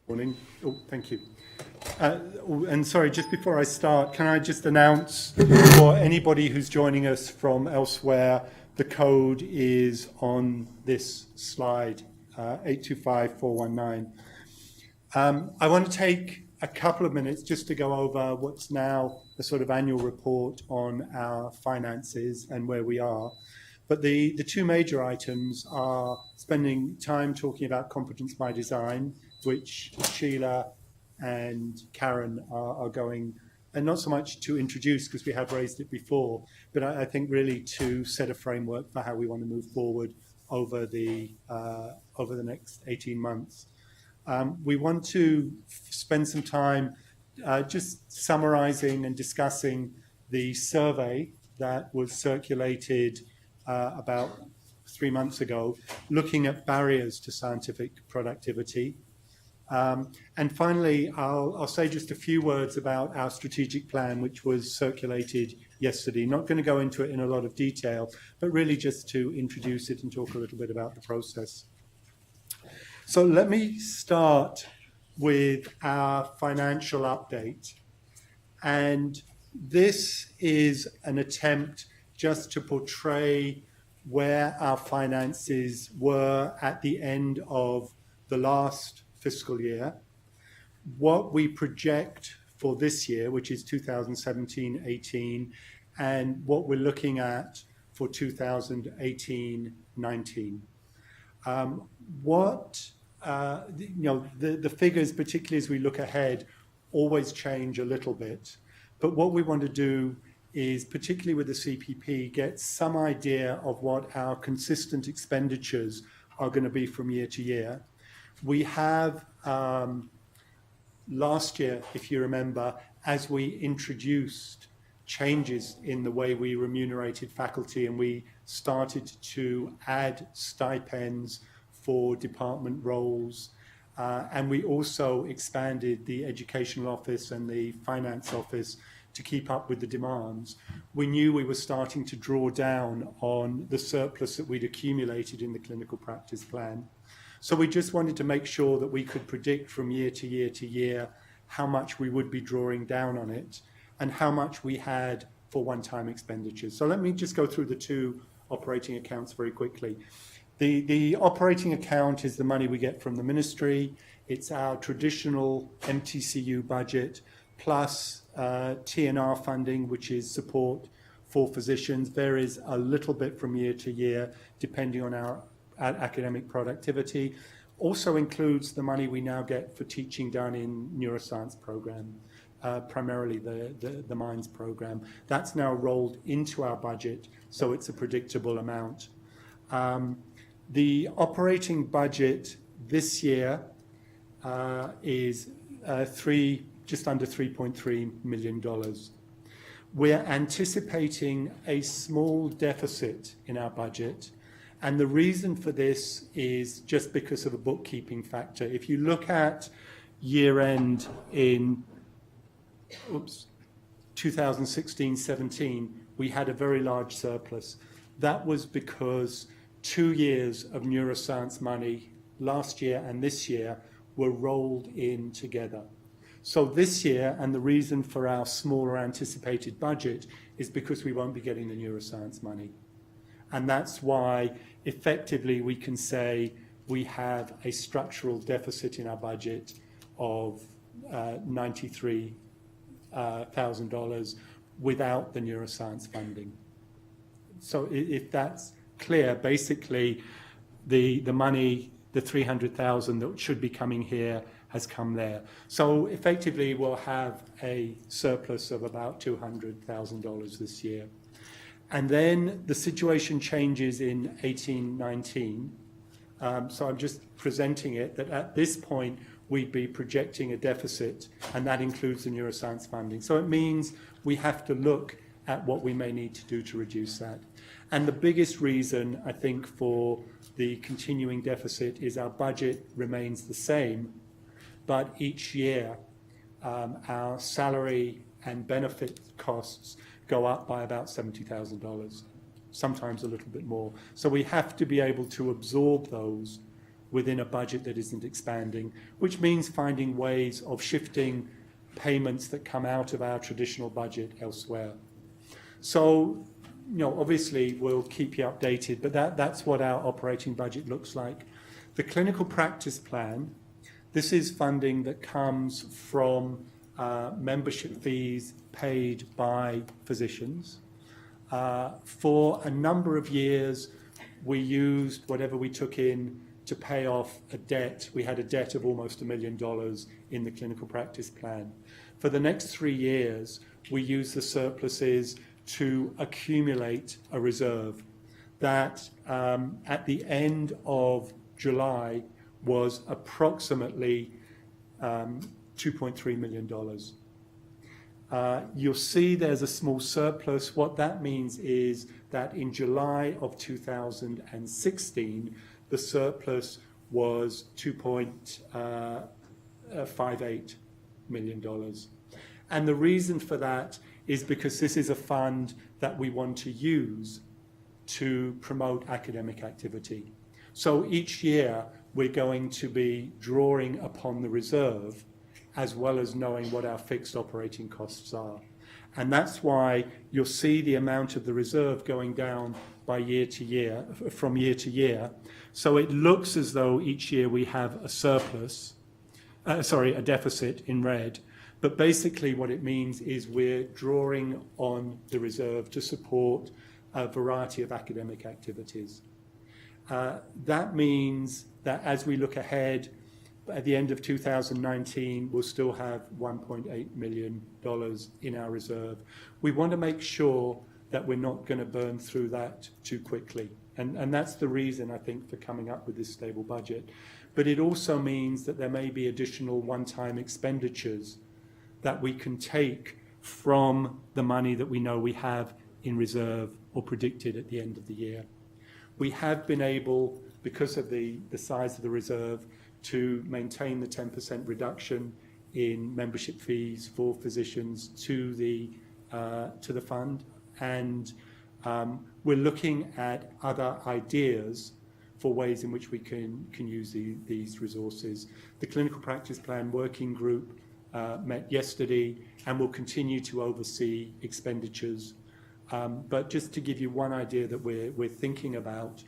Morning. Oh, thank you. And sorry, just before I start, can I just announce for anybody who's joining us from elsewhere, the code is on this slide, 825419. I want to take a couple of minutes just to go over what's now the sort of annual report on our finances and where we are. But the two major items are spending time talking about competence by design, which Sheila and Karen are going, and not so much to introduce because we have raised it before, but I think really to set a framework for how we want to move forward over the next 18 months. We want to spend some time just summarizing and discussing the survey that was circulated about 3 months ago, looking at barriers to scientific productivity. And finally, I'll say just a few words about our strategic plan, which was circulated yesterday. Not going to go into it in a lot of detail, but really just to introduce it and talk a little bit about the process. So let me start with our financial update. And this is an attempt just to portray where our finances were at the end of the last fiscal year, what we project for this year, which is 2017-18, and what we're looking at for 2018-19. The figures, particularly as we look ahead, always change a little bit. But what we want to do is, particularly with the CPP, get some idea of what our consistent expenditures are going to be from year to year. We have, last year, if you remember, as we introduced changes in the way we remunerated faculty and we started to add stipends for department roles, and we also expanded the educational office and the finance office to keep up with the demands. We knew we were starting to draw down on the surplus that we'd accumulated in the clinical practice plan. So we just wanted to make sure that we could predict from year to year to year how much we would be drawing down on it and how much we had for one-time expenditures. So let me just go through the two operating accounts very quickly. The operating account is the money we get from the ministry. It's our traditional MTCU budget plus TNR funding, which is support for physicians, varies a little bit from year to year, depending on our academic productivity. Also includes the money we now get for teaching done in neuroscience program, primarily the MINDS program. That's now rolled into our budget, so it's a predictable amount. The operating budget this year is just under $3.3 million. We're anticipating a small deficit in our budget, and the reason for this is just because of a bookkeeping factor. If you look at year end in 2016-17, we had a very large surplus. That was because 2 years of neuroscience money last year and this year were rolled in together. So this year, and the reason for our smaller anticipated budget is because we won't be getting the neuroscience money. And that's why effectively we can say we have a structural deficit in our budget of $93,000 without the neuroscience funding. So if that's clear, basically the money, the $300,000 that should be coming here has come there. So effectively we'll have a surplus of about $200,000 this year. And then the situation changes in 18-19. So I'm just presenting it that at this point we'd be projecting a deficit, and that includes the neuroscience funding. So it means we have to look at what we may need to do to reduce that. And the biggest reason, I think, for the continuing deficit is our budget remains the same, but each year our salary and benefit costs go up by about $70,000, sometimes a little bit more. So we have to be able to absorb those within a budget that isn't expanding, which means finding ways of shifting payments that come out of our traditional budget elsewhere. So, obviously we'll keep you updated, but that's what our operating budget looks like. The clinical practice plan, this is funding that comes from membership fees paid by physicians. For a number of years, we used whatever we took in to pay off a debt. We had a debt of almost $1 million in the clinical practice plan. For the next 3 years, we use the surpluses to accumulate a reserve that at the end of July was approximately $2.3 million. You'll see there's a small surplus. What that means is that in July of 2016, the surplus was $2.58 million. And the reason for that is because this is a fund that we want to use to promote academic activity. So each year we're going to be drawing upon the reserve as well as knowing what our fixed operating costs are. And that's why you'll see the amount of the reserve going down by year to year, from year to year. So it looks as though each year we have a surplus, a deficit in red. But basically what it means is we're drawing on the reserve to support a variety of academic activities. That means that as we look ahead, at the end of 2019, we'll still have $1.8 million in our reserve. We want to make sure that we're not going to burn through that too quickly. And that's the reason, I think, for coming up with this stable budget. But it also means that there may be additional one-time expenditures that we can take from the money that we know we have in reserve or predicted at the end of the year. We have been able, because of the size of the reserve, to maintain the 10% reduction in membership fees for physicians to the fund, and we're looking at other ideas for ways in which we can use these resources. The clinical practice plan working group met yesterday and will continue to oversee expenditures. But just to give you one idea that we're thinking about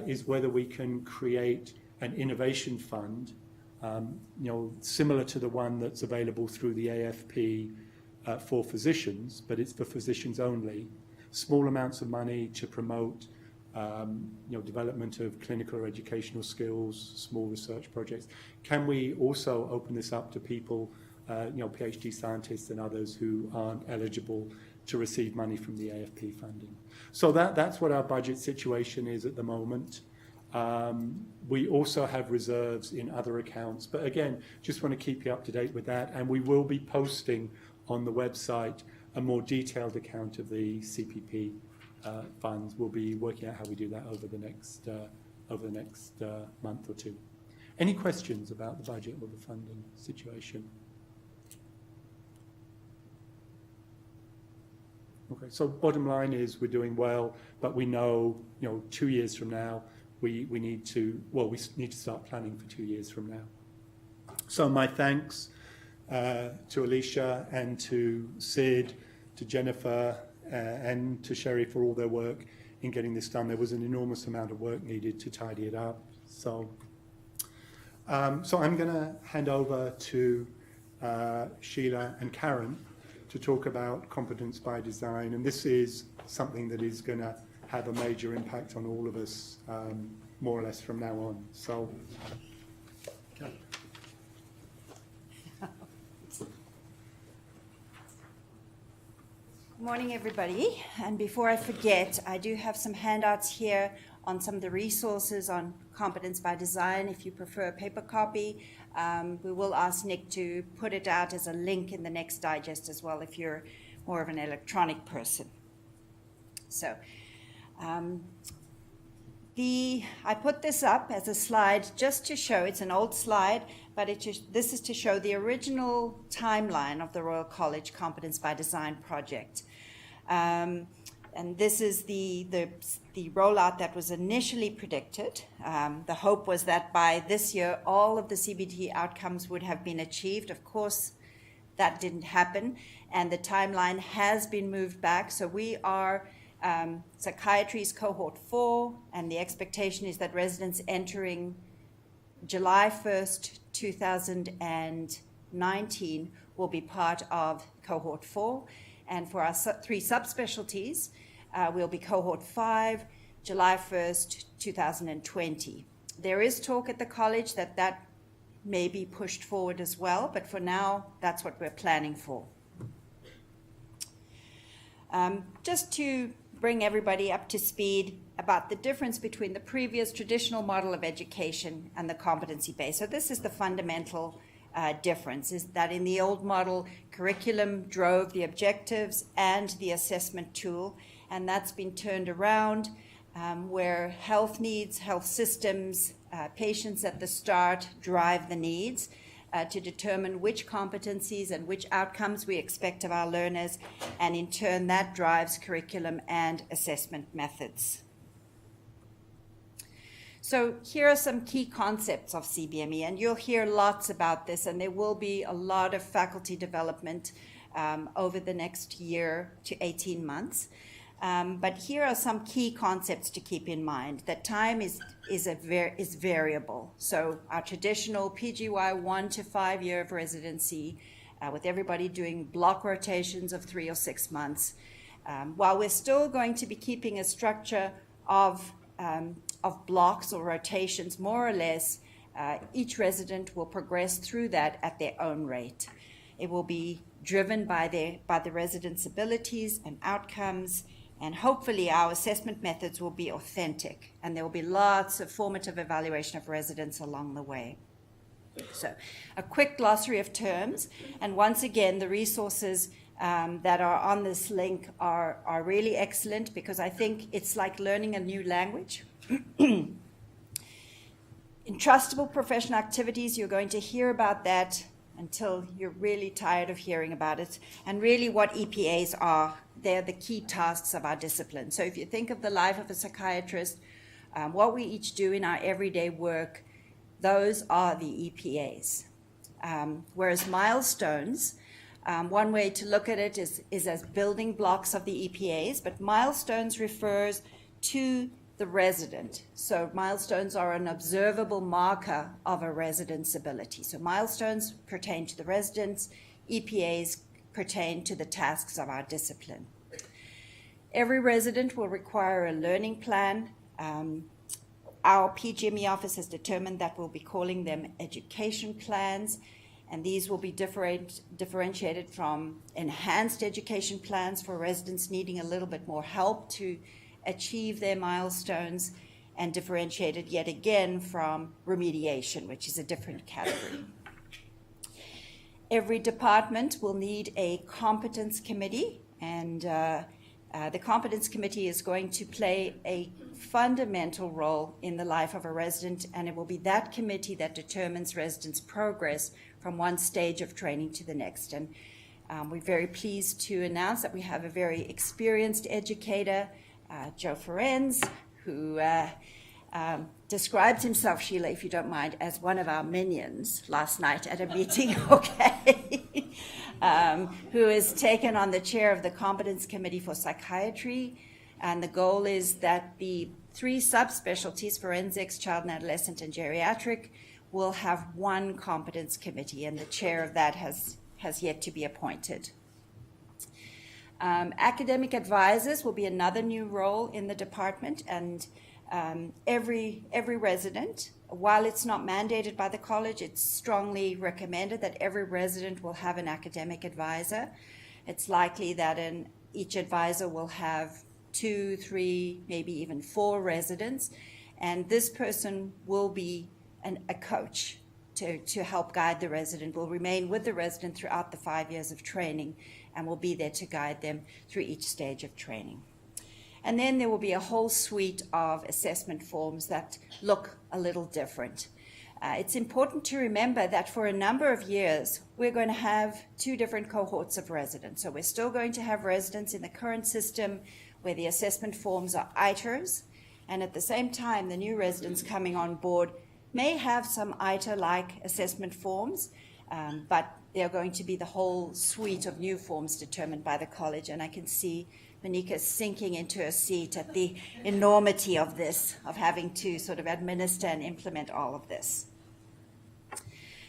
is whether we can create an innovation fund, similar to the one that's available through the AFP for physicians, but it's for physicians only. Small amounts of money to promote, development of clinical or educational skills, small research projects. Can we also open this up to people, PhD scientists and others who aren't eligible to receive money from the AFP funding? So that's what our budget situation is at the moment. We also have reserves in other accounts, but again, just want to keep you up to date with that, and we will be posting on the website a more detailed account of the CPP funds. We'll be working out how we do that over the next month or two. Any questions about the budget or the funding situation? Okay, so bottom line is we're doing well, but we know, 2 years from now, we need to start planning for 2 years from now. So my thanks to Alicia and to Sid, to Jennifer and to Sherry for all their work in getting this done. There was an enormous amount of work needed to tidy it up. So I'm going to hand over to Sheila and Karen to talk about competence by design, and this is something that is going to have a major impact on all of us, more or less from now on. So, okay. Good morning, everybody. And before I forget, I do have some handouts here on some of the resources on competence by design. If you prefer a paper copy, we will ask Nick to put it out as a link in the next digest as well if you're more of an electronic person. So I put this up as a slide just to show, it's an old slide, but this is to show the original timeline of the Royal College Competence by Design project. and this is the rollout that was initially predicted. The hope was that by this year, all of the CBT outcomes would have been achieved. Of course, that didn't happen, and the timeline has been moved back. So we are psychiatry's cohort 4, and the expectation is that residents entering July 1st, 2019 will be part of cohort 4. And for our 3 subspecialties, we'll be cohort 5, July 1st, 2020. There is talk at the college that may be pushed forward as well, but for now, that's what we're planning for. Just to bring everybody up to speed about the difference between the previous traditional model of education and the competency-based. So this is the fundamental difference, is that in the old model, curriculum drove the objectives and the assessment tool, and that's been turned around where health needs, health systems, patients at the start drive the needs to determine which competencies and which outcomes we expect of our learners, and in turn that drives curriculum and assessment methods. So here are some key concepts of CBME, and you'll hear lots about this, and there will be a lot of faculty development over the next year to 18 months. But here are some key concepts to keep in mind. That time is variable. So our traditional PGY 1 to 5 year of residency, with everybody doing block rotations of 3 or 6 months, while we're still going to be keeping a structure of blocks or rotations, more or less, each resident will progress through that at their own rate. It will be driven by the residents' abilities and outcomes, and hopefully our assessment methods will be authentic, and there will be lots of formative evaluation of residents along the way. So a quick glossary of terms, and once again, the resources that are on this link are really excellent, because I think it's like learning a new language. Entrustable professional activities, you're going to hear about that until you're really tired of hearing about it. And really what EPAs are, they're the key tasks of our discipline. So if you think of the life of a psychiatrist, what we each do in our everyday work, those are the EPAs. Whereas milestones, one way to look at it is as building blocks of the EPAs, but milestones refers to the resident. So milestones are an observable marker of a resident's ability. So milestones pertain to the residents, EPAs pertain to the tasks of our discipline. Every resident will require a learning plan. Our PGME office has determined that we'll be calling them education plans, and these will be differentiated from enhanced education plans for residents needing a little bit more help to achieve their milestones, and differentiated yet again from remediation, which is a different category. Every department will need a competence committee, and the competence committee is going to play a fundamental role in the life of a resident, and it will be that committee that determines residents' progress from one stage of training to the next. And we're very pleased to announce that we have a very experienced educator, Joe Ferenz, who described himself, Sheila, if you don't mind, as one of our minions last night at a meeting, okay, who has taken on the chair of the Competence Committee for Psychiatry. And the goal is that the 3 subspecialties, forensics, child and adolescent, and geriatric, will have one competence committee, and the chair of that has yet to be appointed. Academic advisors will be another new role in the department, and every resident, while it's not mandated by the college, it's strongly recommended that every resident will have an academic advisor. It's likely that each advisor will have 2, 3, maybe even 4 residents, and this person will be a coach to help guide the resident, will remain with the resident throughout the 5 years of training, and will be there to guide them through each stage of training. And then there will be a whole suite of assessment forms that look a little different. It's important to remember that for a number of years, we're going to have two different cohorts of residents. So we're still going to have residents in the current system where the assessment forms are ITERs, and at the same time, the new residents coming on board may have some ITER-like assessment forms, but they're going to be the whole suite of new forms determined by the college. And I can see Monica sinking into her seat at the enormity of this, of having to sort of administer and implement all of this.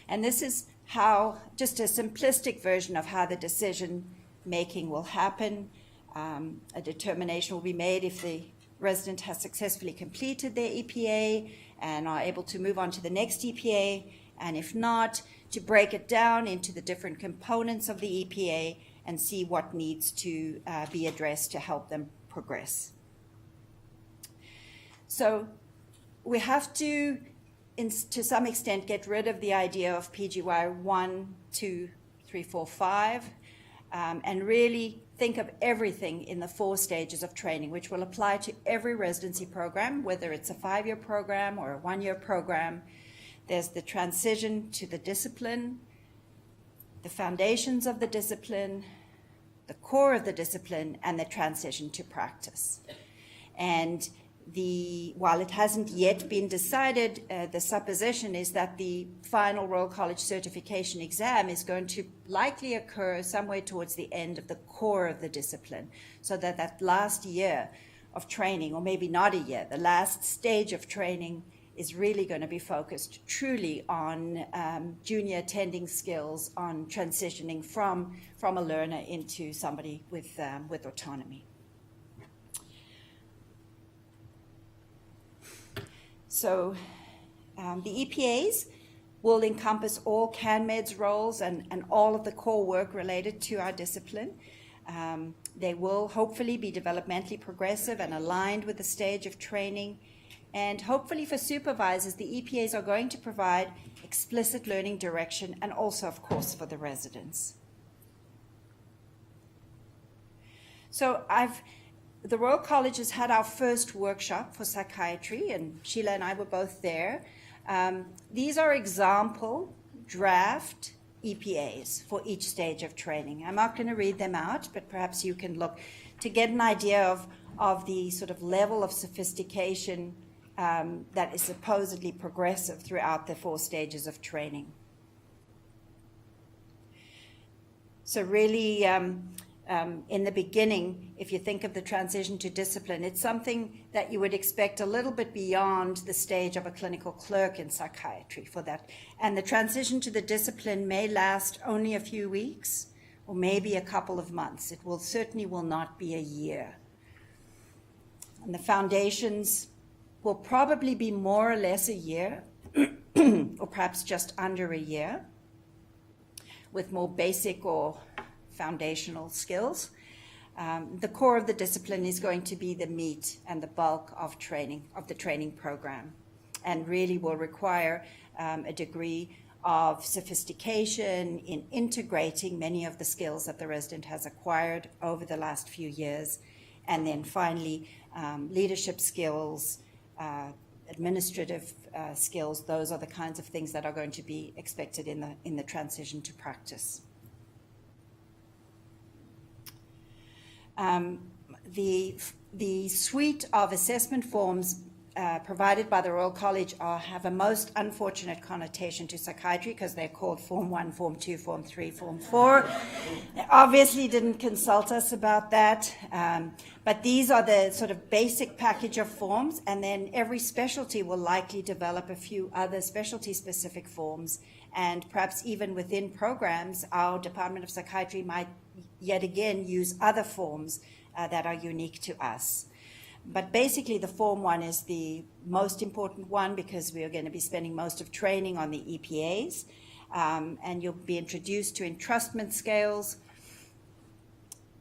And this is how, just a simplistic version of how the decision making will happen. A determination will be made if the resident has successfully completed their EPA and are able to move on to the next EPA, and if not, to break it down into the different components of the EPA and see what needs to be addressed to help them progress. So we have to some extent get rid of the idea of PGY 1, 2, 3, 4, 5, and really think of everything in the 4 stages of training, which will apply to every residency program, whether it's a 5-year program or a 1-year program. There's the transition to the discipline, the foundations of the discipline, the core of the discipline, and the transition to practice. And while it hasn't yet been decided, the supposition is that the final Royal College certification exam is going to likely occur somewhere towards the end of the core of the discipline, so that that last year of training, or maybe not a year, the last stage of training is really going to be focused truly on junior attending skills, on transitioning from a learner into somebody with autonomy. So the EPAs will encompass all CanMed's roles and all of the core work related to our discipline. They will hopefully be developmentally progressive and aligned with the stage of training. And hopefully for supervisors, the EPAs are going to provide explicit learning direction and also, of course, for the residents. So the Royal College has had our first workshop for psychiatry, and Sheila and I were both there. These are example draft EPAs for each stage of training. I'm not going to read them out, but perhaps you can look to get an idea of the sort of level of sophistication that is supposedly progressive throughout the 4 stages of training. So really, in the beginning, if you think of the transition to discipline, it's something that you would expect a little bit beyond the stage of a clinical clerk in psychiatry for that. And the transition to the discipline may last only a few weeks or maybe a couple of months. It certainly will not be a year. And the foundations will probably be more or less a year, or perhaps just under a year, with more basic or foundational skills. The core of the discipline is going to be the meat and the bulk of the training program, and really will require a degree of sophistication in integrating many of the skills that the resident has acquired over the last few years. And then finally, leadership skills, administrative skills. Those are the kinds of things that are going to be expected in the transition to practice. The suite of assessment forms provided by the Royal College have a most unfortunate connotation to psychiatry because they're called Form 1, Form 2, Form 3, Form 4. They obviously didn't consult us about that, but these are the sort of basic package of forms, and then every specialty will likely develop a few other specialty-specific forms, and perhaps even within programs, our Department of Psychiatry might yet again use other forms that are unique to us. But basically, the Form 1 is the most important one because we are going to be spending most of training on the EPAs, and you'll be introduced to entrustment scales.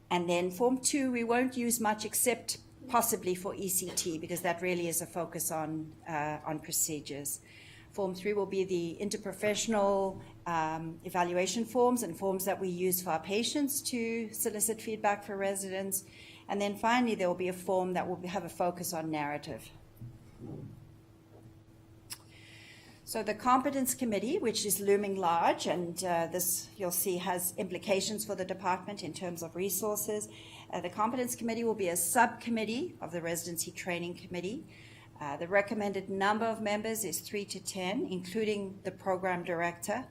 And then Form 2, we won't use much except possibly for ECT because that really is a focus on procedures. Form 3 will be the interprofessional evaluation forms and forms that we use for our patients to solicit feedback for residents. And then finally, there will be a form that will have a focus on narrative. So the Competence Committee, which is looming large, and this you'll see has implications for the department in terms of resources. The Competence Committee will be a subcommittee of the Residency Training Committee. The recommended number of members is 3 to 10, including the program director.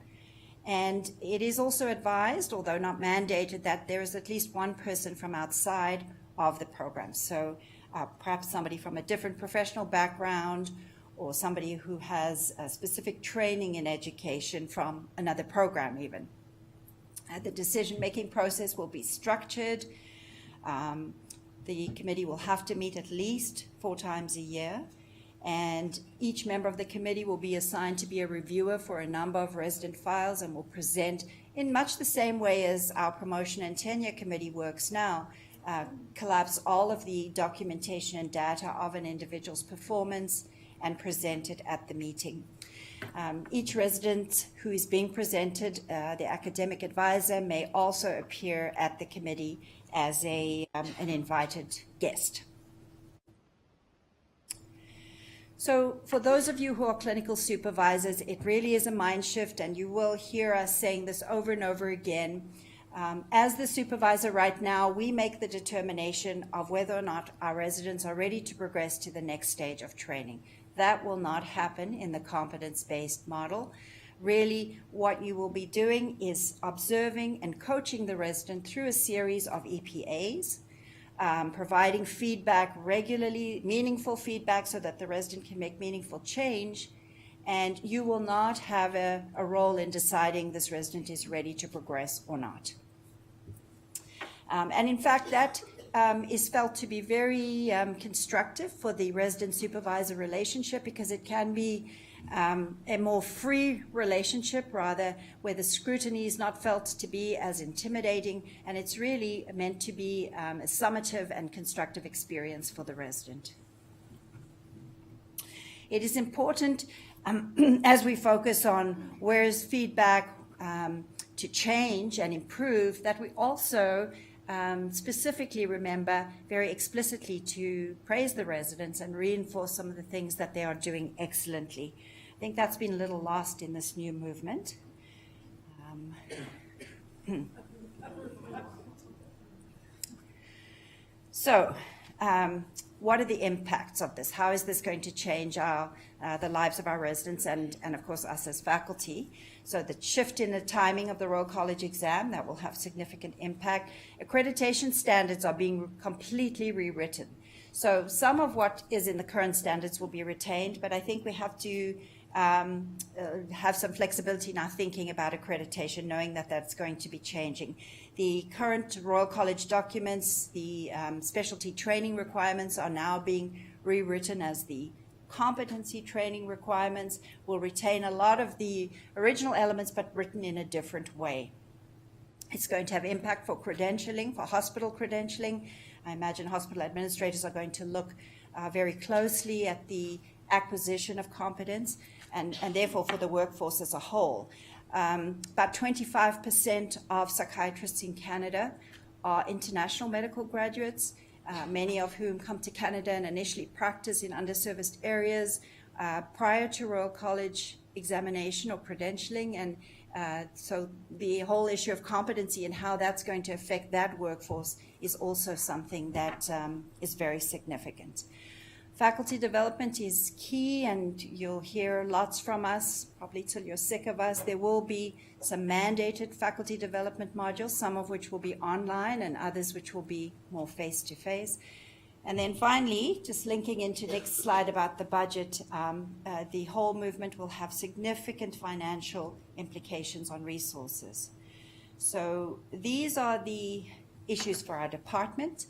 And it is also advised, although not mandated, that there is at least one person from outside of the program. So perhaps somebody from a different professional background, or somebody who has a specific training in education from another program even. The decision-making process will be structured. The committee will have to meet at least 4 times a year, and each member of the committee will be assigned to be a reviewer for a number of resident files and will present in much the same way as our promotion and tenure committee works now, collapse all of the documentation and data of an individual's performance and present it at the meeting. Each resident who is being presented, the academic advisor, may also appear at the committee as an invited guest. So for those of you who are clinical supervisors, it really is a mind shift, and you will hear us saying this over and over again. As the supervisor right now, we make the determination of whether or not our residents are ready to progress to the next stage of training. That will not happen in the competence-based model. Really, what you will be doing is observing and coaching the resident through a series of EPAs, providing feedback regularly, meaningful feedback, so that the resident can make meaningful change, and you will not have a role in deciding this resident is ready to progress or not. And in fact, that is felt to be very constructive for the resident-supervisor relationship, because it can be a more free relationship, rather, where the scrutiny is not felt to be as intimidating, and it's really meant to be a summative and constructive experience for the resident. It is important, as we focus on where is feedback to change and improve, that we also specifically remember very explicitly to praise the residents and reinforce some of the things that they are doing excellently. I think that's been a little lost in this new movement. So, what are the impacts of this? How is this going to change the lives of our residents and of course, us as faculty? So the shift in the timing of the Royal College exam, that will have significant impact. Accreditation standards are being completely rewritten. So some of what is in the current standards will be retained, but I think we have to have some flexibility in our thinking about accreditation, knowing that that's going to be changing. The current Royal College documents, the specialty training requirements, are now being rewritten as the competency training requirements. Will retain a lot of the original elements, but written in a different way. It's going to have impact for credentialing, for hospital credentialing. I imagine hospital administrators are going to look very closely at the acquisition of competence, and therefore for the workforce as a whole. About 25% of psychiatrists in Canada are international medical graduates, many of whom come to Canada and initially practice in underserviced areas prior to Royal College examination or credentialing. And so the whole issue of competency and how that's going to affect that workforce is also something that is very significant. Faculty development is key, and you'll hear lots from us, probably till you're sick of us. There will be some mandated faculty development modules, some of which will be online and others which will be more face-to-face. And then finally, just linking into the next slide about the budget, the whole movement will have significant financial implications on resources. So these are the issues for our department.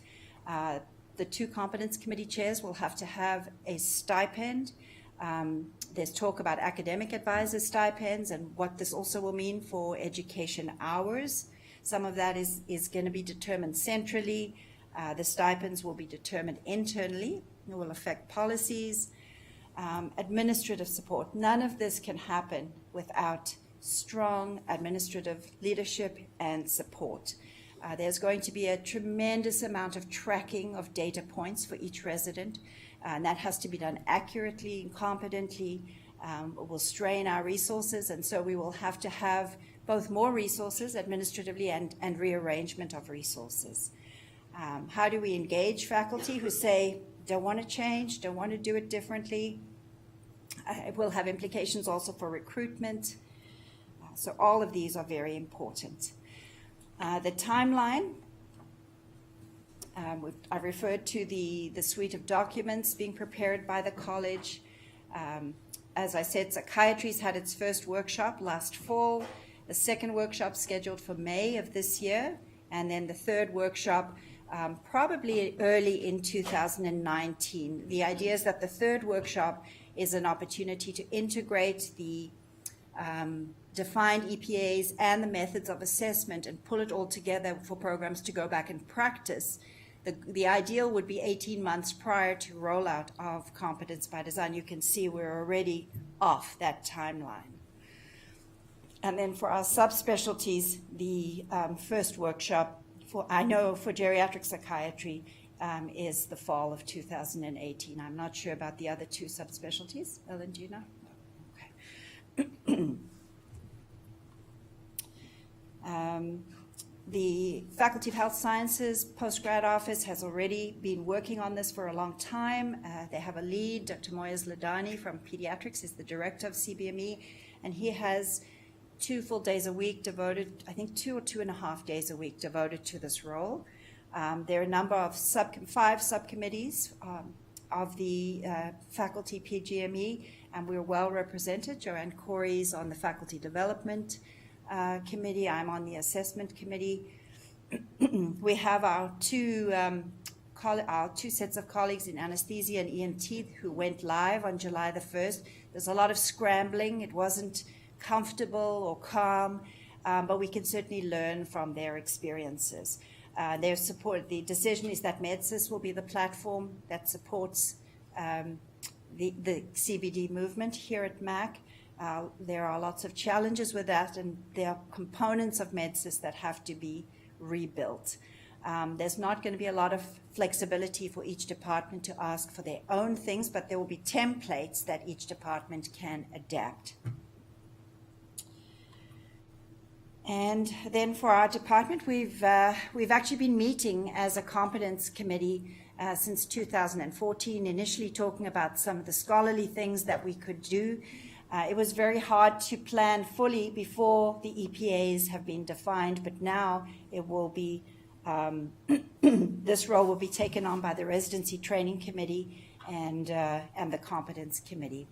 The 2 competence committee chairs will have to have a stipend. There's talk about academic advisor stipends and what this also will mean for education hours. Some of that is going to be determined centrally. The stipends will be determined internally. It will affect policies, administrative support. None of this can happen without strong administrative leadership and support. There's going to be a tremendous amount of tracking of data points for each resident, and that has to be done accurately and competently. will strain our resources, and so we will have to have both more resources administratively and rearrangement of resources. How do we engage faculty who say, don't want to change, don't want to do it differently? It will have implications also for recruitment. So all of these are very important. The timeline, I referred to the suite of documents being prepared by the college. As I said, psychiatry's had its first workshop last fall, the second workshop scheduled for May of this year, and then the third workshop probably early in 2019. The idea is that the third workshop is an opportunity to integrate the defined EPAs and the methods of assessment and pull it all together for programs to go back and practice. The ideal would be 18 months prior to rollout of competence by design. You can see we're already off that timeline. And then for our subspecialties, the first workshop for geriatric psychiatry is the fall of 2018. I'm not sure about the other two subspecialties. Ellen, do you know? Okay. The Faculty of Health Sciences Postgrad Office has already been working on this for a long time. They have a lead, Dr. Moyez Ladani from Pediatrics is the director of CBME, and he has 2 full days a week devoted, I think 2 or 2.5 days a week devoted to this role. There are a number of 5 subcommittees of the faculty PGME, and we're well represented. Joanne Corey's on the faculty development committee. I'm on the assessment committee. We have our two sets of colleagues in anesthesia and ENT who went live on July the 1st. There's a lot of scrambling. It wasn't comfortable or calm, but we can certainly learn from their experiences. Their support, the decision is that MedSys will be the platform that supports the CBD movement here at MAC. There are lots of challenges with that, and there are components of MedSys that have to be rebuilt. There's not going to be a lot of flexibility for each department to ask for their own things, but there will be templates that each department can adapt. And then for our department, we've actually been meeting as a competence committee since 2014, initially talking about some of the scholarly things that we could do. It was very hard to plan fully before the EPAs have been defined, but now it will be, this role will be taken on by the Residency Training Committee and the Competence Committee.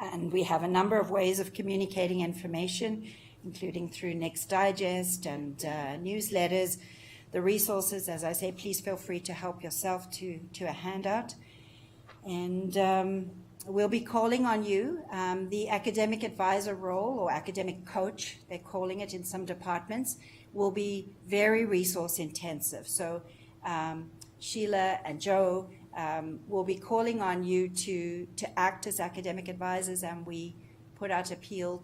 And we have a number of ways of communicating information, including through Next Digest and newsletters. The resources, as I say, please feel free to help yourself to a handout. And we'll be calling on you. The academic advisor role, or academic coach, they're calling it in some departments, will be very resource intensive. So Sheila and Joe will be calling on you to act as academic advisors, and we put out appeal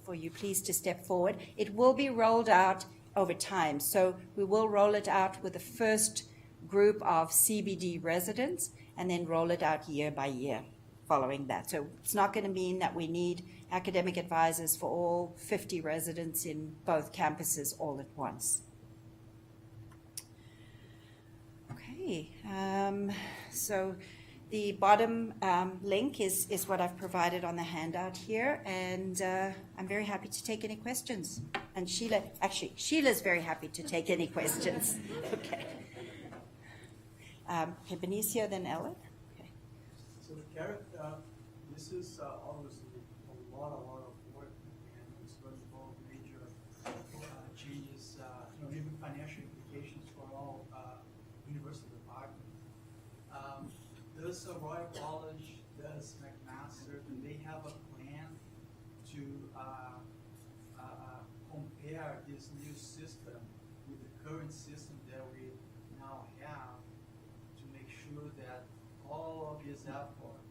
for you please to step forward. It will be rolled out over time. So we will roll it out with the first group of CBD residents and then roll it out year by year following that. So it's not going to mean that we need academic advisors for all 50 residents in both campuses all at once. Okay, so the bottom link is what I've provided on the handout here, and I'm very happy to take any questions. And Sheila's very happy to take any questions. Okay. Okay, Benicio, then Ellen. Okay. So, Garrett, this is obviously a lot of work, and it's going to involve major changes, even financial implications for all university departments. Does Royal College, does McMaster, do they have a plan to compare this new system with the current system that we now have to make sure that all of this effort,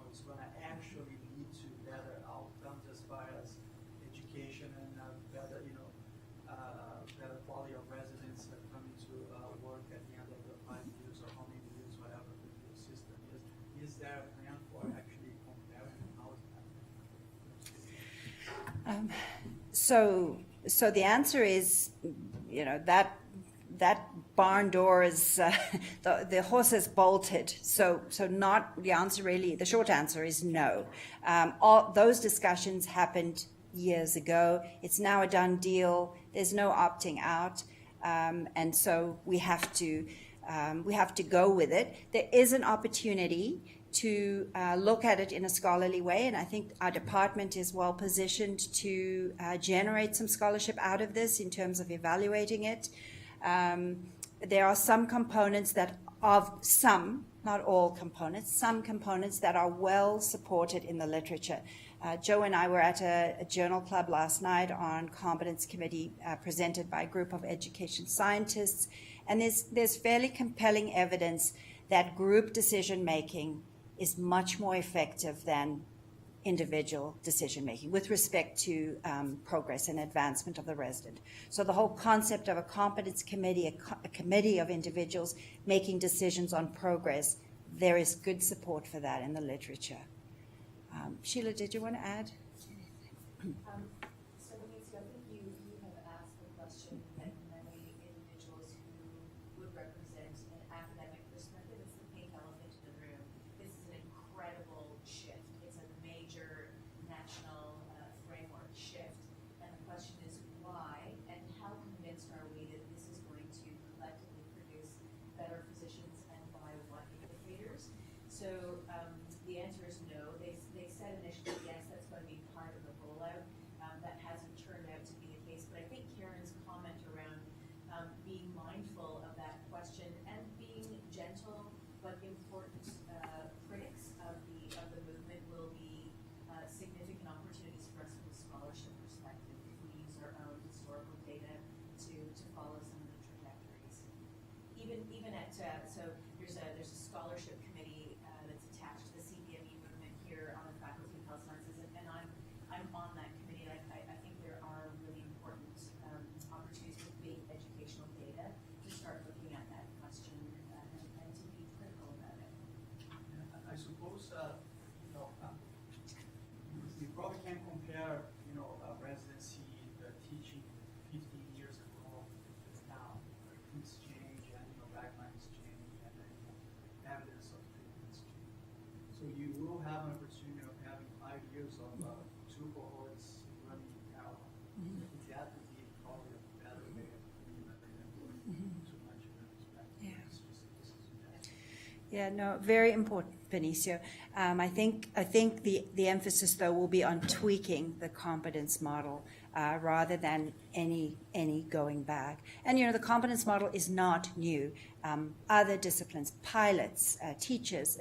is going to actually lead to better outcomes as far as education and better, better quality of residents that coming to work at the end of the 5 years or how many years, whatever the new system is. Is there a plan for actually comparing how So the answer is, that barn door is, the horse is bolted. So not the answer really, the short answer is no. All those discussions happened years ago. It's now a done deal. There's no opting out. And so we have to go with it. There is an opportunity to look at it in a scholarly way, and I think our department is well positioned to generate some scholarship out of this in terms of evaluating it. There are some components not all components, some components that are well supported in the literature. Joe and I were at a journal club last night on competence committee presented by a group of education scientists, and there's fairly compelling evidence that group decision making is much more effective than individual decision making with respect to progress and advancement of the resident. So the whole concept of a competence committee, a committee of individuals making decisions on progress, there is good support for that in the literature. Sheila, did you want to add? So Benicio, I think you have asked the question that many individuals who would represent an academic perspective, it's the pink elephant in the room. This is an incredible shift. It's a major national framework shift. And the question is why, and how convinced are we that this is going to collectively produce better physicians and by what indicators? So the answer is no. They said initially, yes, that's going to be part of the rollout. That hasn't turned out to be the case. But I think Karen's comment around being mindful of that question and being gentle but important critics of the movement will be significant opportunities for us from a scholarship perspective if we use our own historical data to follow some of the trajectories. Even at so there's a scholarship committee that's attached to the CPME movement here on the Faculty of Health Sciences, and I'm on that committee. I think there are really important opportunities with big educational data to start looking at that question and to be critical about it. I suppose, you probably can compare, residency teaching 15 years ago with now. Things change and, guidelines change and then evidence of treatments change. So you will have an opportunity of having 5 years of two cohorts running in parallel. I think that would be probably a better way of doing it than putting too much of it perspective. Yeah. It's just a suggestion. Yeah, no, very important, Benicio. I think the emphasis though will be on tweaking the competence model rather than any going back. And the competence model is not new. Other disciplines, pilots, teachers,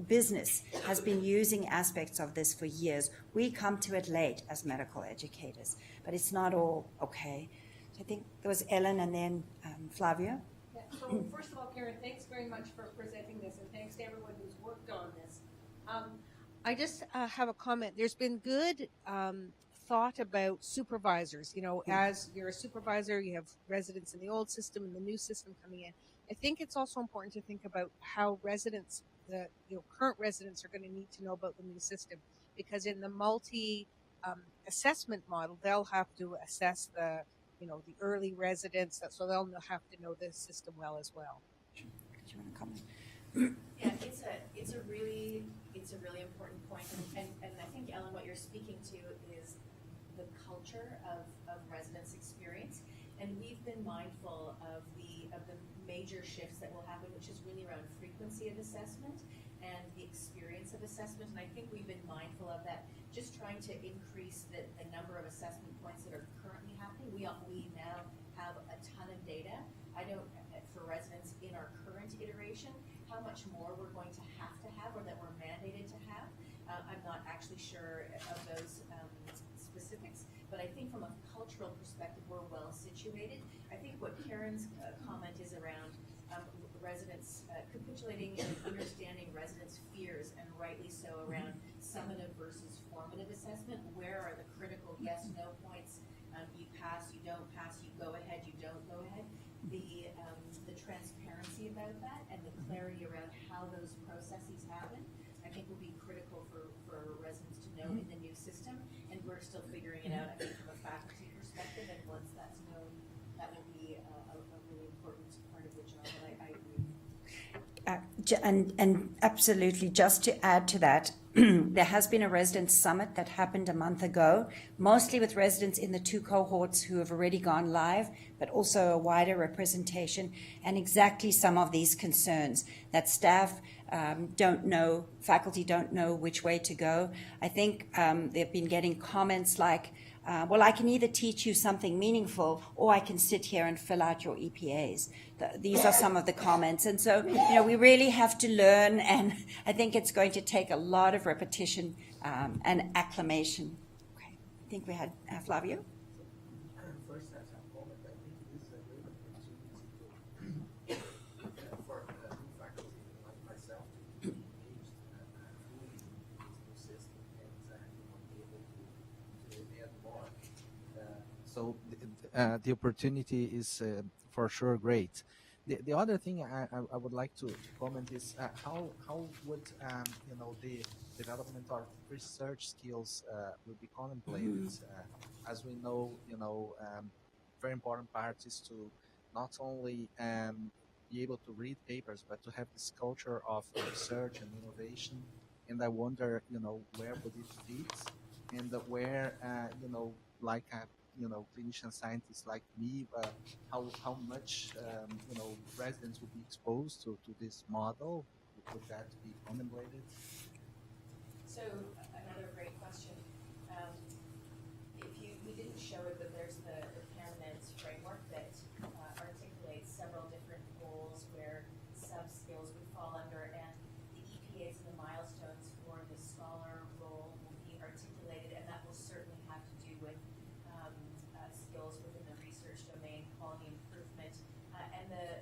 business has been using aspects of this for years. We come to it late as medical educators, but it's not all okay. So I think there was Ellen and then Flavia. Yeah, so first of all, Karen, thanks very much for presenting this, and thanks to everyone who's worked on this. I just have a comment. There's been good thought about supervisors. As you're a supervisor, you have residents in the old system and the new system coming in. I think it's also important to think about how residents, current residents, are going to need to know about the new system, because in the multi-assessment model, they'll have to assess the early residents, so they'll have to know the system well as well. Did you want to comment? Yeah, it's a really important point, and I think, Ellen, what you're speaking to is the culture of residents' experience, and we've been mindful of the major shifts that will happen, which is really around frequency of assessment and the experience of assessment, and I think we've been mindful of that, just trying to increase the number of assessment points that are currently happening. We now have a ton of data. I don't, for residents in our current iteration, how much more we're going to have or that we're mandated to have. I'm not actually sure of those specifics, but I think from a cultural perspective, we're well situated. I think what Karen's comment is around residents capitulating and understanding residents' fears, and rightly so, around summative versus formative assessment. Where are the critical yes, no points? You pass, you don't pass, you go ahead, you don't go ahead. The transparency about that and the clarity around how those processes happen, I think will be critical for residents to know in the new system. And we're still figuring it out, I think, from a faculty perspective, and once that's known, that will be a really important part of the job, but I agree. And absolutely, just to add to that, there has been a residents' summit that happened a month ago, mostly with residents in the 2 cohorts who have already gone live, but also a wider representation, and exactly some of these concerns that staff don't know, faculty don't know which way to go. I think they've been getting comments like, well, I can either teach you something meaningful or I can sit here and fill out your EPAs. These are some of the comments. And so, we really have to learn, and I think it's going to take a lot of repetition and acclimation. Okay. I think we had Flavio. First, as a comment, I think this is a great opportunity for new faculty like myself to be engaged fully in this new system and be able to add more. So the opportunity is for sure great. The other thing I would like to comment is how would the development of research skills will be contemplated. As we know, very important part is to not only be able to read papers, but to have this culture of research and innovation. And I wonder, where would it fit, and where, like a clinician scientists like me, how much residents will be exposed to this model? Would that be contemplated? So another great question. We didn't show it, but there's the PBN framework that articulates several different goals where sub-skills would fall under, and the EPAs and the milestones for the scholar role will be articulated, and that will certainly have to do with skills within the research domain, quality improvement, and the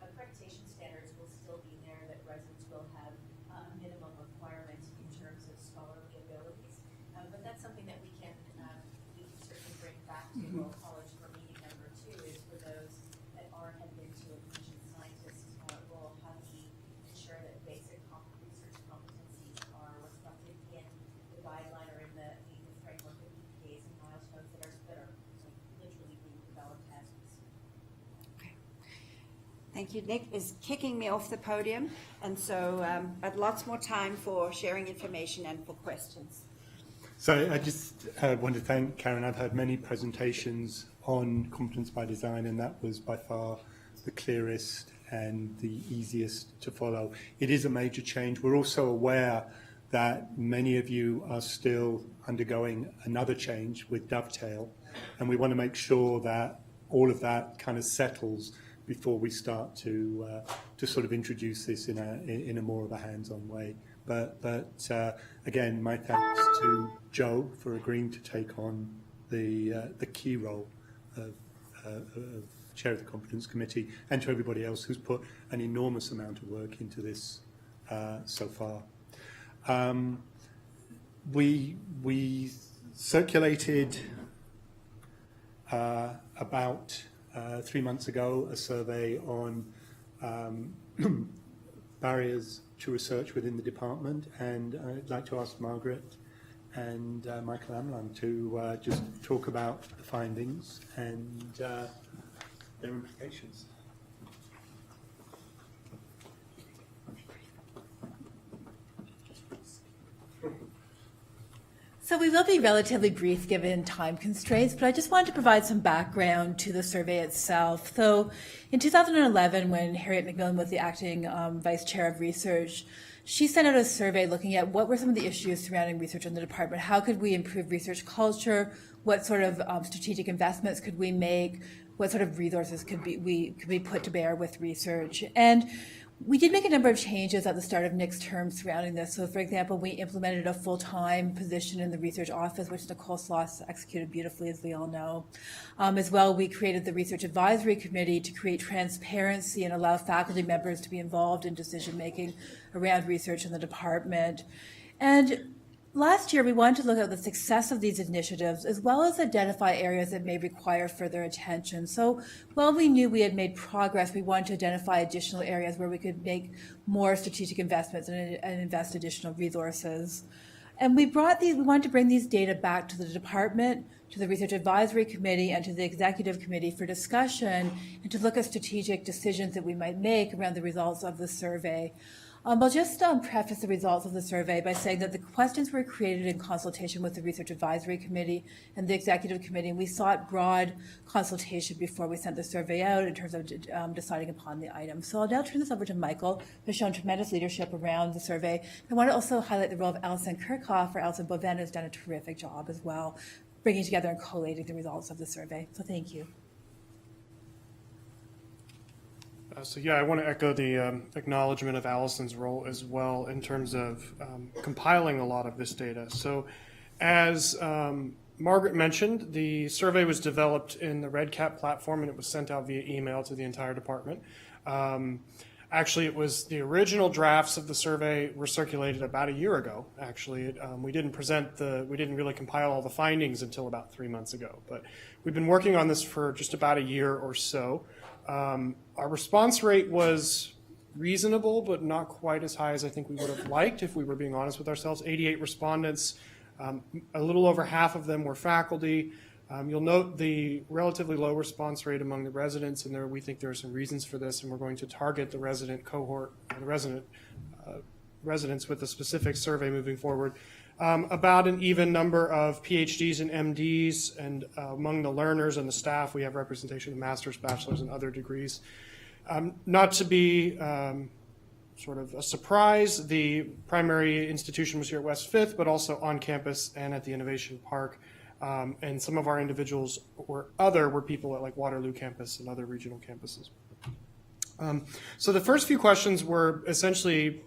accreditation standards will still be there, that residents will have a minimum requirement in terms of scholarly abilities. But that's something that we can certainly bring back to Royal College for meeting number 2, is for those that have been to a clinician scientist role, how do we ensure that basic research competencies are reflected in the guideline or in the framework of EPAs and milestones that are literally being developed as we speak. Thank you. Nick is kicking me off the podium, and so, but lots more time for sharing information and for questions. So I just want to thank Karen. I've heard many presentations on competence by design, and that was by far the clearest and the easiest to follow. It is a major change. We're also aware that many of you are still undergoing another change with Dovetail, and we want to make sure that all of that kind of settles before we start to sort of introduce this in a more of a hands-on way. But again, my thanks to Joe for agreeing to take on the key role of chair of the competence committee, and to everybody else who's put an enormous amount of work into this so far. We circulated about 3 months ago a survey on barriers to research within the department, and I'd like to ask Margaret and Michael Amlan to just talk about the findings and their implications. So we will be relatively brief given time constraints, but I just wanted to provide some background to the survey itself. So in 2011, when Harriet McMillan was the acting vice chair of research, she sent out a survey looking at what were some of the issues surrounding research in the department. How could we improve research culture? What sort of strategic investments could we make? What sort of resources could we put to bear with research? And we did make a number of changes at the start of Nick's term surrounding this. So, for example, we implemented a full-time position in the research office, which Nicole Sloss executed beautifully, as we all know. As well, we created the Research Advisory Committee to create transparency and allow faculty members to be involved in decision-making around research in the department. And last year, we wanted to look at the success of these initiatives, as well as identify areas that may require further attention. So while we knew we had made progress, we wanted to identify additional areas where we could make more strategic investments and invest additional resources. And we wanted to bring these data back to the department, to the Research Advisory Committee, and to the Executive Committee for discussion, and to look at strategic decisions that we might make around the results of the survey. I'll just preface the results of the survey by saying that the questions were created in consultation with the Research Advisory Committee and the Executive Committee, and we sought broad consultation before we sent the survey out in terms of deciding upon the item. So I'll now turn this over to Michael, who's shown tremendous leadership around the survey. I want to also highlight the role of Alison Kirchhoff, or Alison Boven, who's done a terrific job as well, bringing together and collating the results of the survey. So thank you. So yeah, I want to echo the acknowledgement of Allison's role as well in terms of compiling a lot of this data. So as Margaret mentioned, the survey was developed in the REDCap platform and it was sent out via email to the entire department. Actually, it was the original drafts of the survey were circulated about a year ago. Actually, we didn't really compile all the findings until about 3 months ago. But we've been working on this for just about a year or so. Our response rate was reasonable, but not quite as high as I think we would have liked if we were being honest with ourselves. 88 respondents, a little over half of them were faculty. You'll note the relatively low response rate among the residents, and we think there are some reasons for this, and we're going to target the resident cohort, the residents with a specific survey moving forward. About an even number of PhDs and MDs, and among the learners and the staff, we have representation of master's, bachelor's, and other degrees. Not to be sort of a surprise, the primary institution was here at West 5th, but also on campus and at the Innovation Park. And some of our individuals were people at like Waterloo campus and other regional campuses. So the first few questions were essentially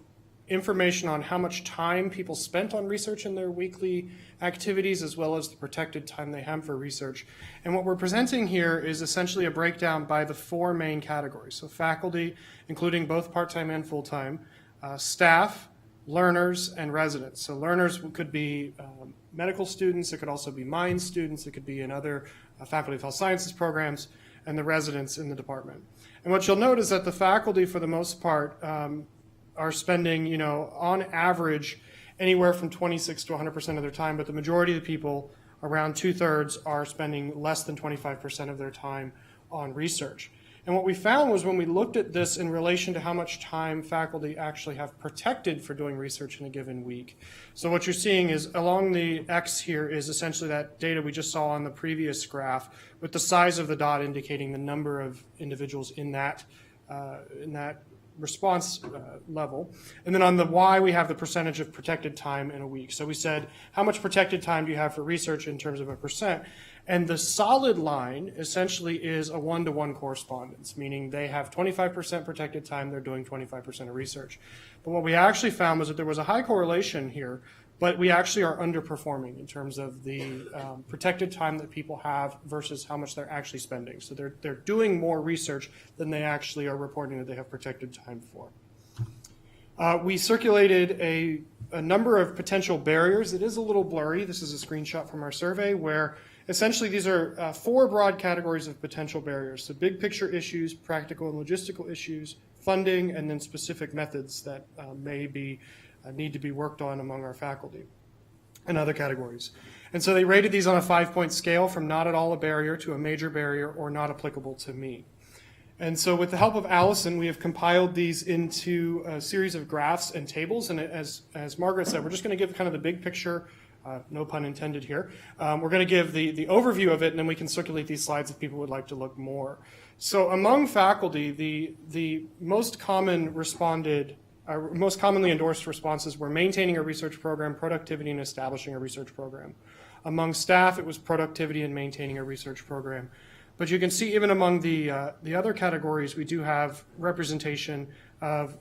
information on how much time people spent on research in their weekly activities, as well as the protected time they have for research. And what we're presenting here is essentially a breakdown by the 4 main categories. So faculty, including both part-time and full-time, staff, learners, and residents. So learners could be medical students, it could also be mine students, it could be in other Faculty of Health Sciences programs, and the residents in the department. And what you'll note is that the faculty, for the most part, are spending, on average, anywhere from 26 to 100% of their time, but the majority of the people, around 2/3, are spending less than 25% of their time on research. And what we found was when we looked at this in relation to how much time faculty actually have protected for doing research in a given week. So what you're seeing is along the X here is essentially that data we just saw on the previous graph, with the size of the dot indicating the number of individuals in that response level. And then on the Y, we have the percentage of protected time in a week. So we said, how much protected time do you have for research in terms of a percent? And the solid line essentially is a 1-to-1 correspondence, meaning they have 25% protected time, they're doing 25% of research. But what we actually found was that there was a high correlation here, but we actually are underperforming in terms of the protected time that people have versus how much they're actually spending. So they're doing more research than they actually are reporting that they have protected time for. We circulated a number of potential barriers. It is a little blurry. This is a screenshot from our survey where essentially these are 4 broad categories of potential barriers. So big picture issues, practical and logistical issues, funding, and then specific methods that need to be worked on among our faculty, and other categories. And so they rated these on a 5-point scale from not at all a barrier to a major barrier or not applicable to me. And so with the help of Allison, we have compiled these into a series of graphs and tables. And as Margaret said, we're just going to give kind of the big picture, no pun intended here. We're going to give the overview of it, and then we can circulate these slides if people would like to look more. So among faculty, the most commonly endorsed responses were maintaining a research program, productivity, and establishing a research program. Among staff, it was productivity and maintaining a research program. But you can see even among the other categories, we do have representation of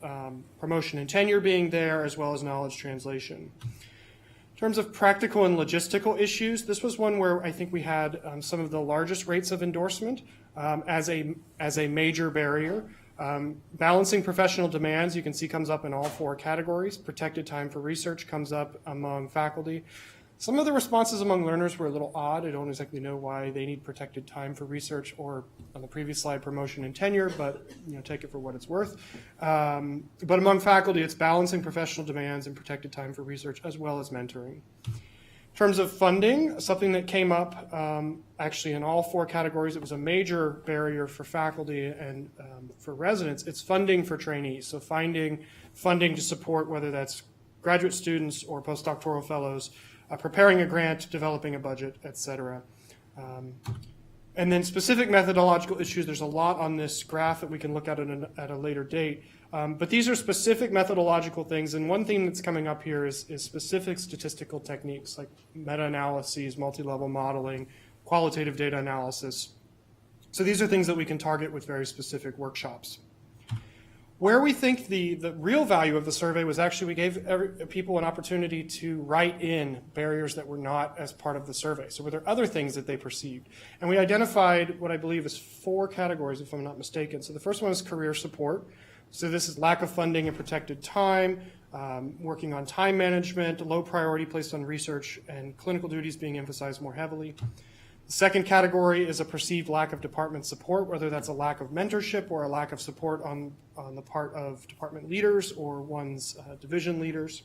promotion and tenure being there, as well as knowledge translation. In terms of practical and logistical issues, this was one where I think we had some of the largest rates of endorsement as a major barrier. Balancing professional demands, you can see, comes up in all 4 categories. Protected time for research comes up among faculty. Some of the responses among learners were a little odd. I don't exactly know why they need protected time for research, or on the previous slide, promotion and tenure, but take it for what it's worth. But among faculty, it's balancing professional demands and protected time for research, as well as mentoring. In terms of funding, something that came up actually in all 4 categories, it was a major barrier for faculty and for residents. It's funding for trainees. So finding funding to support whether that's graduate students or postdoctoral fellows, preparing a grant, developing a budget, et cetera. And then specific methodological issues, there's a lot on this graph that we can look at at a later date. But these are specific methodological things, and one thing that's coming up here is specific statistical techniques like meta-analyses, multi-level modeling, qualitative data analysis. So these are things that we can target with very specific workshops. Where we think the real value of the survey was actually we gave people an opportunity to write in barriers that were not as part of the survey. So were there other things that they perceived? And we identified what I believe is 4 categories, if I'm not mistaken. So the first one is career support. So this is lack of funding and protected time, working on time management, low priority placed on research, and clinical duties being emphasized more heavily. The second category is a perceived lack of department support, whether that's a lack of mentorship or a lack of support on the part of department leaders or one's division leaders.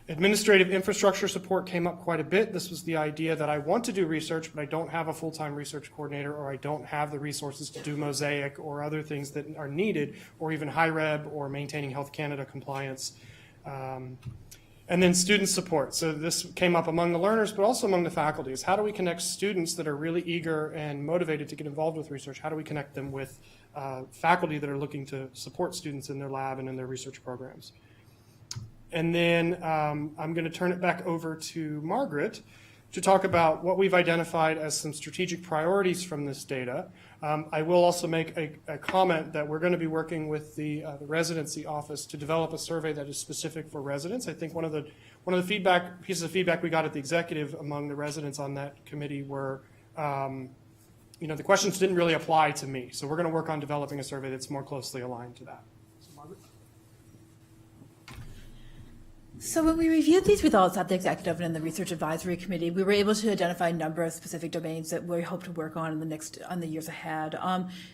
Administrative infrastructure support came up quite a bit. This was the idea that I want to do research, but I don't have a full-time research coordinator, or I don't have the resources to do Mosaic or other things that are needed, or even HIREB or maintaining Health Canada compliance. And then student support. So this came up among the learners, but also among the faculty, is how do we connect students that are really eager and motivated to get involved with research? How do we connect them with faculty that are looking to support students in their lab and in their research programs? And then I'm going to turn it back over to Margaret to talk about what we've identified as some strategic priorities from this data. I will also make a comment that we're going to be working with the residency office to develop a survey that is specific for residents. I think one of the pieces of feedback we got at the executive among the residents on that committee were, the questions didn't really apply to me. So we're going to work on developing a survey that's more closely aligned to that. So Margaret? So when we reviewed these results at the Executive and in the Research Advisory Committee, we were able to identify a number of specific domains that we hope to work on in the years ahead.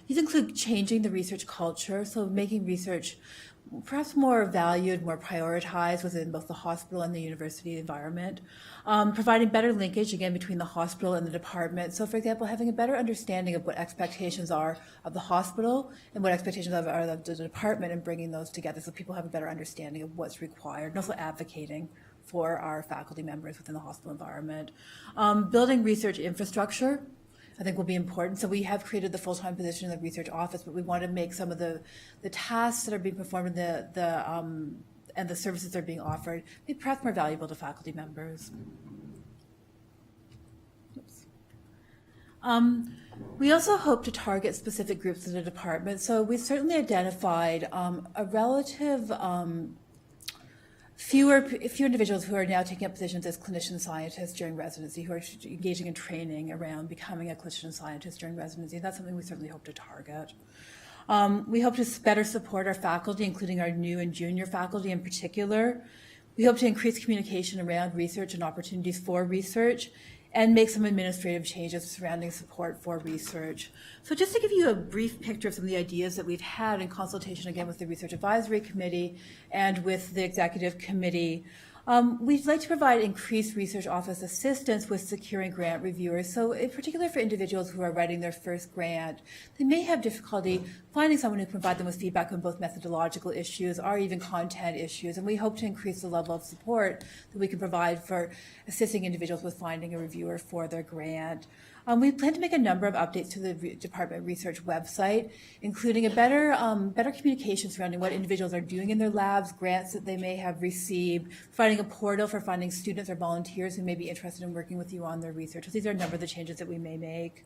These include changing the research culture, so making research perhaps more valued, more prioritized within both the hospital and the university environment. Providing better linkage, again, between the hospital and the department. So, for example, having a better understanding of what expectations are of the hospital and what expectations are of the department, and bringing those together so people have a better understanding of what's required, and also advocating for our faculty members within the hospital environment. Building research infrastructure, I think, will be important. So we have created the full-time position in the research office, but we want to make some of the tasks that are being performed in and the services that are being offered be perhaps more valuable to faculty members. We also hope to target specific groups in the department. So we certainly identified a relative fewer individuals who are now taking up positions as clinician scientists during residency, who are engaging in training around becoming a clinician scientist during residency. That's something we certainly hope to target. We hope to better support our faculty, including our new and junior faculty in particular. We hope to increase communication around research and opportunities for research, and make some administrative changes surrounding support for research. So just to give you a brief picture of some of the ideas that we've had in consultation, again, with the Research Advisory Committee and with the Executive Committee, we'd like to provide increased research office assistance with securing grant reviewers. So in particular for individuals who are writing their first grant, they may have difficulty finding someone who can provide them with feedback on both methodological issues or even content issues. And we hope to increase the level of support that we can provide for assisting individuals with finding a reviewer for their grant. We plan to make a number of updates to the Department Research website, including a better communication surrounding what individuals are doing in their labs, grants that they may have received, providing a portal for finding students or volunteers who may be interested in working with you on their research. So these are a number of the changes that we may make.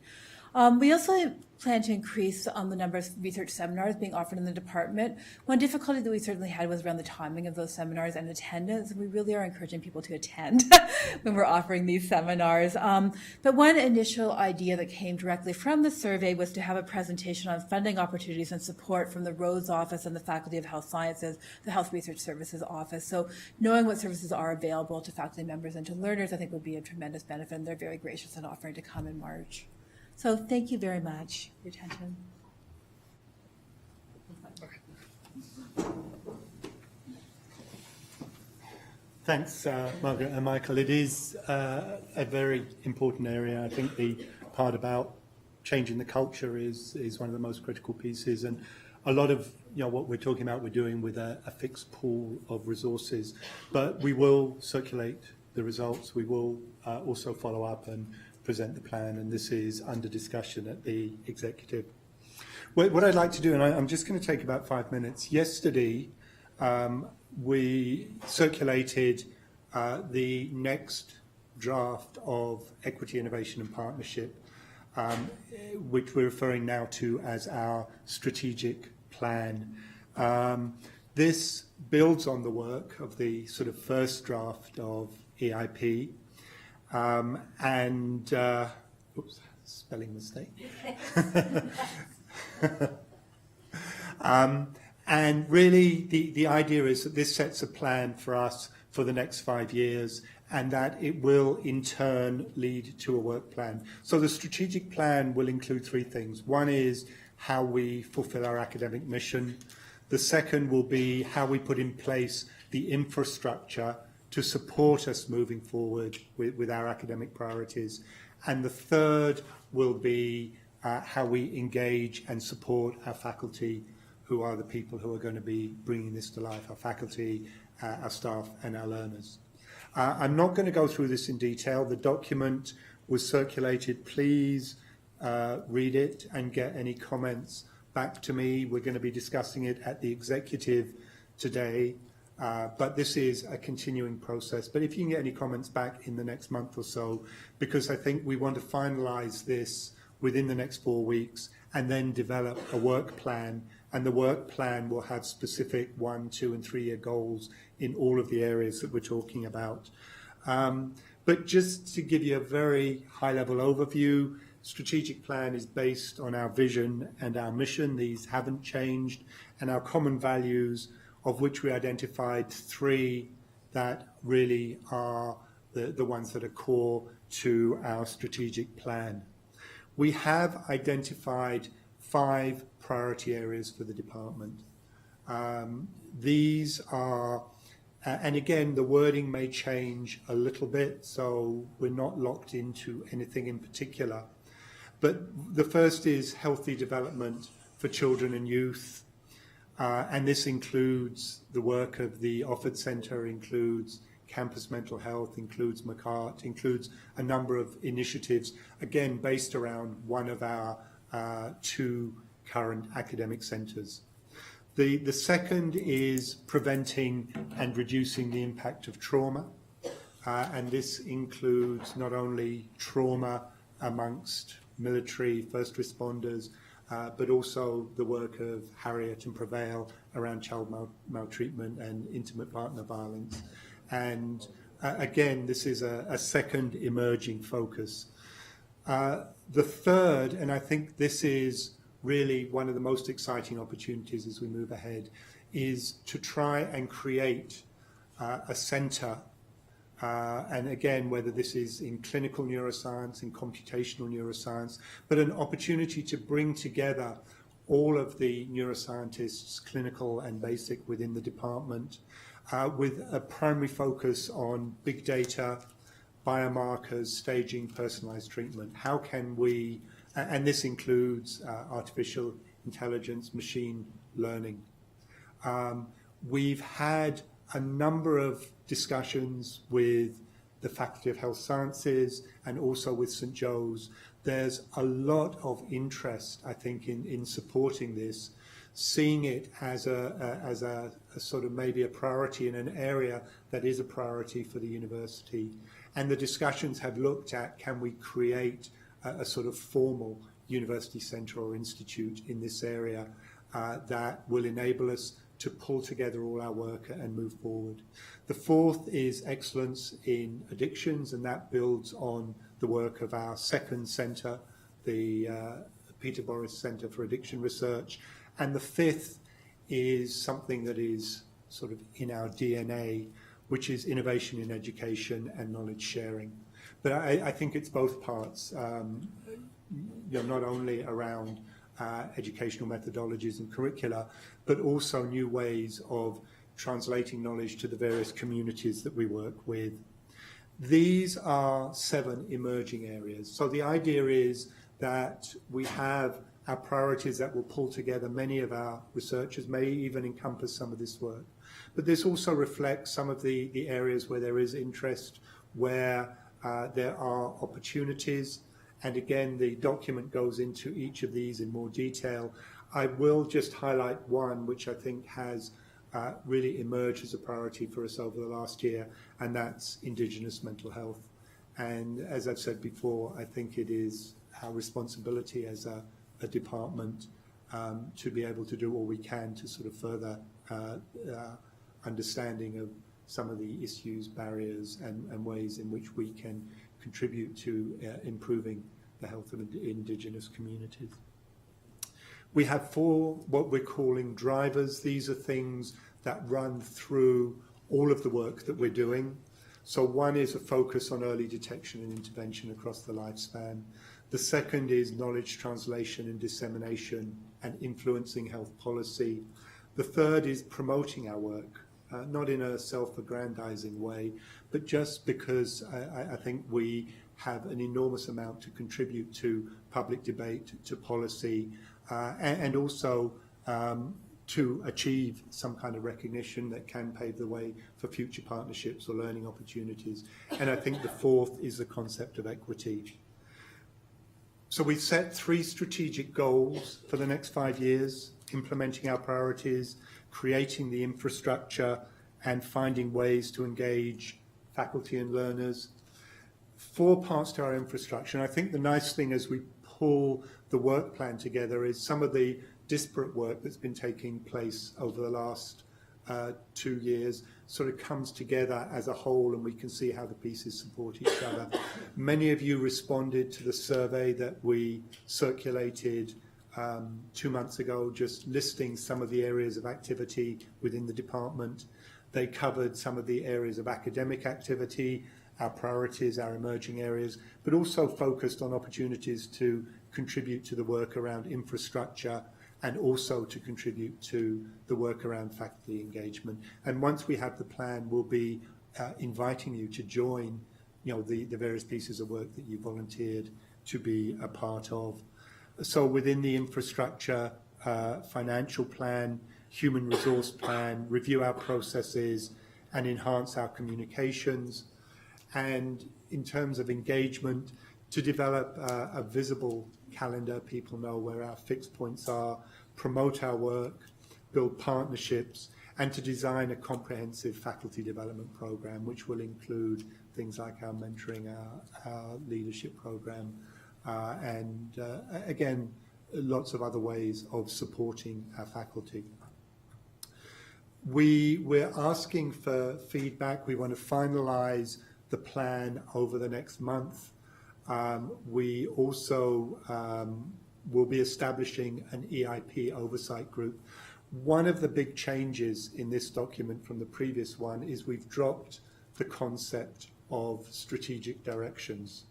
We also plan to increase the number of research seminars being offered in the department. One difficulty that we certainly had was around the timing of those seminars and attendance. We really are encouraging people to attend when we're offering these seminars. But one initial idea that came directly from the survey was to have a presentation on funding opportunities and support from the Rhodes Office and the Faculty of Health Sciences, the Health Research Services Office. So knowing what services are available to faculty members and to learners, I think would be a tremendous benefit, and they're very gracious in offering to come in March. So thank you very much for your attention. Thanks, Margaret and Michael. It is a very important area. I think the part about changing the culture is one of the most critical pieces, and a lot of what we're talking about we're doing with a fixed pool of resources, but we will circulate the results. We will also follow up and present the plan, and this is under discussion at the executive. What I'd like to do, and I'm just going to take about 5 minutes. Yesterday, we circulated the next draft of Equity, Innovation and Partnership, which we're referring now to as our strategic plan. This builds on the work of the sort of first draft of EIP, oops, spelling mistake. And really the idea is that this sets a plan for us for the next 5 years, and that it will in turn lead to a work plan. So the strategic plan will include 3 things. One is how we fulfill our academic mission. The second will be how we put in place the infrastructure to support us moving forward with our academic priorities. And the third will be how we engage and support our faculty, who are the people who are going to be bringing this to life, our faculty, our staff and our learners. I'm not going to go through this in detail. The document was circulated. Please read it and get any comments back to me. We're going to be discussing it at the executive today. But this is a continuing process. But if you can get any comments back in the next month or so, because I think we want to finalise this within the next 4 weeks and then develop a work plan. And the work plan will have specific 1, 2 and 3 year goals in all of the areas that we're talking about. But just to give you a very high level overview, strategic plan is based on our vision and our mission. These haven't changed, and our common values, of which we identified 3 that really are the ones that are core to our strategic plan. We have identified 5 priority areas for the department. These are, and again, the wording may change a little bit, so we're not locked into anything in particular. But the first is healthy development for children and youth. And this includes the work of the Offord Centre, includes campus mental health, includes McCart, includes a number of initiatives, again, based around one of our 2 current academic centres. The second is preventing and reducing the impact of trauma. And this includes not only trauma amongst military first responders, but also the work of Harriet and Prevail around child maltreatment and intimate partner violence. And again, this is a second emerging focus. The third, and I think this is really one of the most exciting opportunities as we move ahead, is to try and create a centre, and again, whether this is in clinical neuroscience, in computational neuroscience, but an opportunity to bring together all of the neuroscientists, clinical and basic, within the department, with a primary focus on big data, biomarkers, staging, personalized treatment. How can we, and this includes artificial intelligence, machine learning. We've had a number of discussions with the Faculty of Health Sciences and also with St. Joe's. There's a lot of interest, I think, in supporting this, seeing it as a sort of maybe a priority in an area that is a priority for the university. And the discussions have looked at, can we create a sort of formal university centre or institute in this area that will enable us to pull together all our work and move forward. The fourth is excellence in addictions, and that builds on the work of our second centre, the Peter Boris Centre for Addiction Research. And the fifth is something that is sort of in our DNA, which is innovation in education and knowledge sharing. But I think it's both parts, not only around educational methodologies and curricula, but also new ways of translating knowledge to the various communities that we work with. These are 7 emerging areas. So the idea is that we have our priorities that will pull together many of our researchers, may even encompass some of this work. But this also reflects some of the areas where there is interest, where there are opportunities. And again, the document goes into each of these in more detail. I will just highlight one which I think has really emerged as a priority for us over the last year, and that's Indigenous mental health. And as I've said before, I think it is our responsibility as a department to be able to do all we can to sort of further understanding of some of the issues, barriers, and ways in which we can contribute to improving the health of Indigenous communities. We have 4 what we're calling drivers. These are things that run through all of the work that we're doing. So one is a focus on early detection and intervention across the lifespan. The second is knowledge translation and dissemination and influencing health policy. The third is promoting our work, not in a self-aggrandizing way, but just because I think we have an enormous amount to contribute to public debate, to policy, and also to achieve some kind of recognition that can pave the way for future partnerships or learning opportunities. And I think the fourth is the concept of equity. So we've set 3 strategic goals for the next 5 years: implementing our priorities, creating the infrastructure, and finding ways to engage faculty and learners. 4 parts to our infrastructure. And I think the nice thing as we pull the work plan together is some of the disparate work that's been taking place over the last 2 years sort of comes together as a whole, and we can see how the pieces support each other. Many of you responded to the survey that we circulated 2 months ago, just listing some of the areas of activity within the department. They covered some of the areas of academic activity, our priorities, our emerging areas, but also focused on opportunities to contribute to the work around infrastructure and also to contribute to the work around faculty engagement. And once we have the plan, we'll be inviting you to join, the various pieces of work that you volunteered to be a part of. So within the infrastructure, financial plan, human resource plan, review our processes and enhance our communications. And in terms of engagement, to develop a visible calendar, people know where our fixed points are, promote our work, build partnerships, and to design a comprehensive faculty development program, which will include things like our mentoring, our leadership program, and again, lots of other ways of supporting our faculty. We're asking for feedback. We want to finalize the plan over the next month. We also will be establishing an EIP oversight group. One of the big changes in this document from the previous one is we've dropped the concept of strategic directions.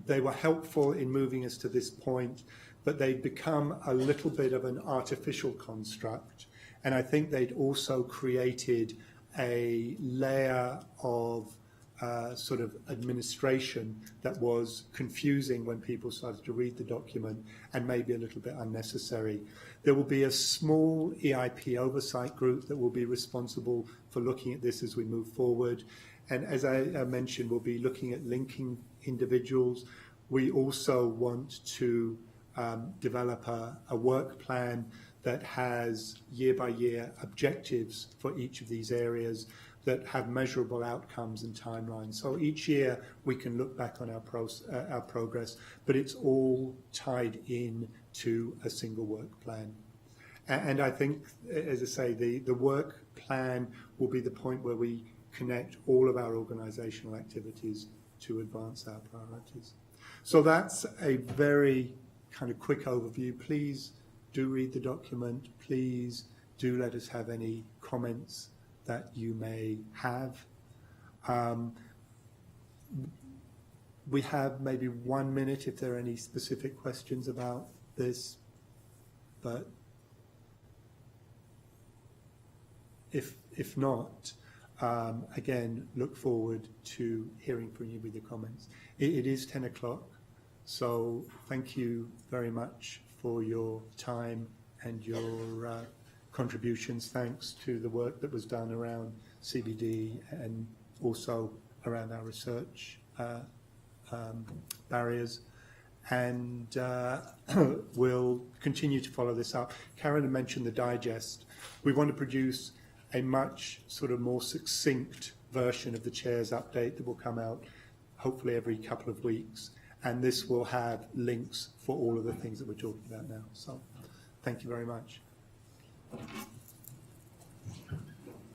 They were helpful in moving us to this point, but they'd become a little bit of an artificial construct. And I think they'd also created a layer of sort of administration that was confusing when people started to read the document and maybe a little bit unnecessary. There will be a small EIP oversight group that will be responsible for looking at this as we move forward. And as I mentioned, we'll be looking at linking individuals. We also want to develop a work plan that has year-by-year objectives for each of these areas that have measurable outcomes and timelines. So each year we can look back on our progress, but it's all tied in to a single work plan. And I think, as I say, the work plan will be the point where we connect all of our organisational activities to advance our priorities. So that's a very kind of quick overview. Please do read the document. Please do let us have any comments that you may have. We have maybe 1 minute if there are any specific questions about this, but if not, again, look forward to hearing from you with your comments. It is 10 o'clock, so thank you very much for your time and your contributions. Thanks to the work that was done around CBD and also around our research barriers. And we'll continue to follow this up. Karen mentioned the digest. We want to produce a much sort of more succinct version of the chair's update that will come out hopefully every couple of weeks. And this will have links for all of the things that we're talking about now. So thank you very much.